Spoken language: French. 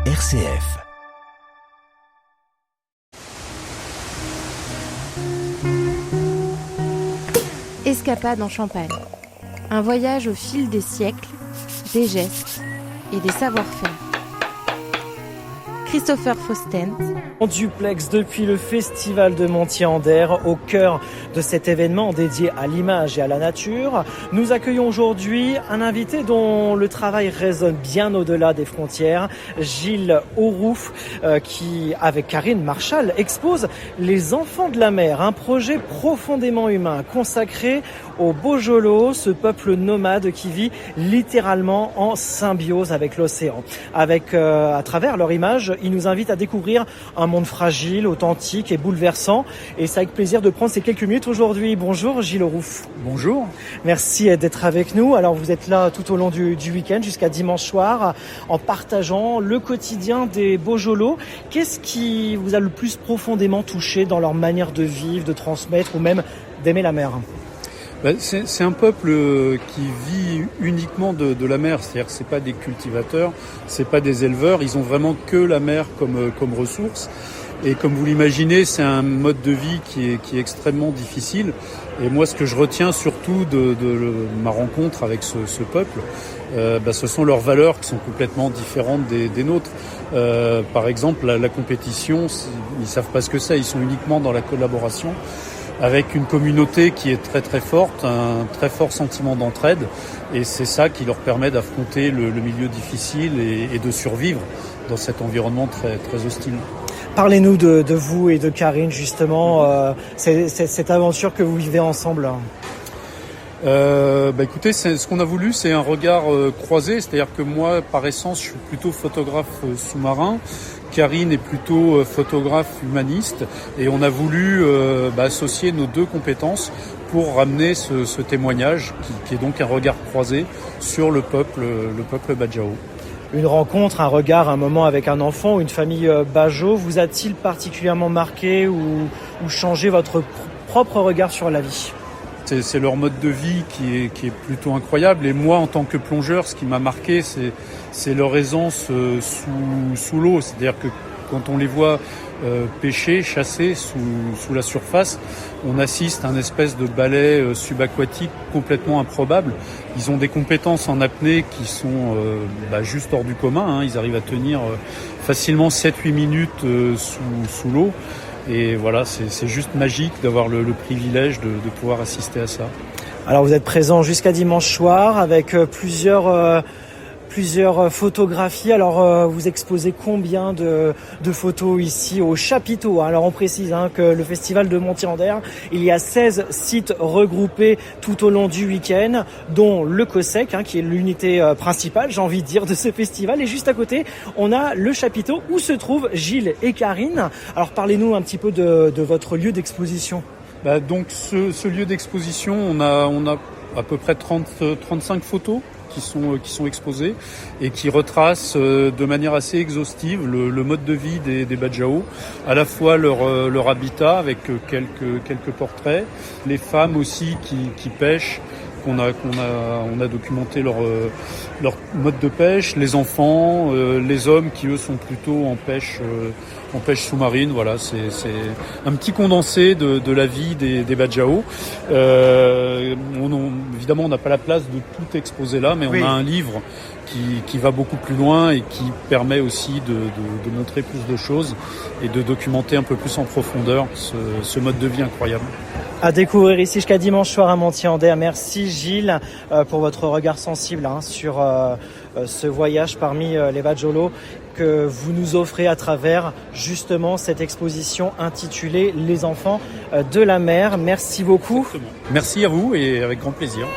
RCF. Escapade en Champagne. Un voyage au fil des siècles, des gestes et des savoir-faire. Christopher Faustent. En duplex depuis le Festival de Montier-en-Der, au cœur de cet événement dédié à l'image et à la nature, nous accueillons aujourd'hui un invité dont le travail résonne bien au-delà des frontières, Gilles Aurouf, qui, avec Karine Marchal, expose Les Enfants de la Mer, un projet profondément humain consacré aux Bojolo, ce peuple nomade qui vit littéralement en symbiose avec l'océan. À travers leur image, ils nous invitent à découvrir un monde fragile, authentique et bouleversant. Et c'est avec plaisir de prendre ces quelques minutes aujourd'hui. Bonjour Gilles Aurouf. Bonjour. Merci d'être avec nous. Alors vous êtes là tout au long du week-end jusqu'à dimanche soir en partageant le quotidien des Bojolo. Qu'est-ce qui vous a le plus profondément touché dans leur manière de vivre, de transmettre ou même d'aimer la mer ? C'est un peuple qui vit uniquement de la mer, c'est-à-dire que c'est pas des cultivateurs, c'est pas des éleveurs, ils ont vraiment que la mer comme ressource. Et comme vous l'imaginez, c'est un mode de vie qui est extrêmement difficile. Et moi, ce que je retiens surtout de ma rencontre avec ce peuple, ce sont leurs valeurs qui sont complètement différentes des nôtres. Par exemple, la compétition, ils savent pas ce que c'est, ils sont uniquement dans la collaboration, avec une communauté qui est très très forte, un très fort sentiment d'entraide, et c'est ça qui leur permet d'affronter le milieu difficile et de survivre dans cet environnement très très hostile. Parlez-nous de vous et de Karine justement, cette aventure que vous vivez ensemble. Écoutez, ce qu'on a voulu, c'est un regard croisé, c'est-à-dire que moi, par essence, je suis plutôt photographe sous-marin. Karine est plutôt photographe humaniste, et on a voulu associer nos deux compétences pour ramener ce témoignage qui est donc un regard croisé sur le peuple Bajau. Une rencontre, un regard, un moment avec un enfant ou une famille Bajau vous a-t-il particulièrement marqué ou changé votre propre regard sur la vie ? C'est leur mode de vie qui est plutôt incroyable. Et moi, en tant que plongeur, ce qui m'a marqué, c'est leur aisance sous l'eau. C'est-à-dire que quand on les voit pêcher, chasser sous la surface, on assiste à une espèce de ballet subaquatique complètement improbable. Ils ont des compétences en apnée qui sont juste hors du commun. Ils arrivent à tenir facilement 7-8 minutes sous l'eau. Et voilà, c'est juste magique d'avoir le privilège de pouvoir assister à ça. Alors vous êtes présent jusqu'à dimanche soir avec plusieurs photographies. Alors vous exposez combien de photos ici au chapiteau ? Alors on précise que le festival de Montier-en-Der, il y a 16 sites regroupés tout au long du week-end, dont le COSEC, qui est l'unité principale, j'ai envie de dire, de ce festival. Et juste à côté, on a le chapiteau où se trouvent Gilles et Karine. Alors parlez-nous un petit peu de votre lieu d'exposition. Donc ce lieu d'exposition, on a à peu près 35 photos qui sont exposés et qui retracent de manière assez exhaustive le mode de vie des Bajau, à la fois leur habitat avec quelques portraits, les femmes aussi qui pêchent, on a documenté leur mode de pêche, les enfants, les hommes qui eux sont plutôt en pêche sous-marine. Voilà, c'est un petit condensé de la vie des Bajau. Évidemment, on n'a pas la place de tout exposer là, mais on a un livre qui va beaucoup plus loin et qui permet aussi de montrer plus de choses et de documenter un peu plus en profondeur ce mode de vie incroyable. À découvrir ici jusqu'à dimanche soir à Montier-en-Der. Merci Gilles pour votre regard sensible sur ce voyage parmi les Bajolo que vous nous offrez à travers justement cette exposition intitulée Les Enfants de la Mer. Merci beaucoup. Exactement. Merci à vous et avec grand plaisir.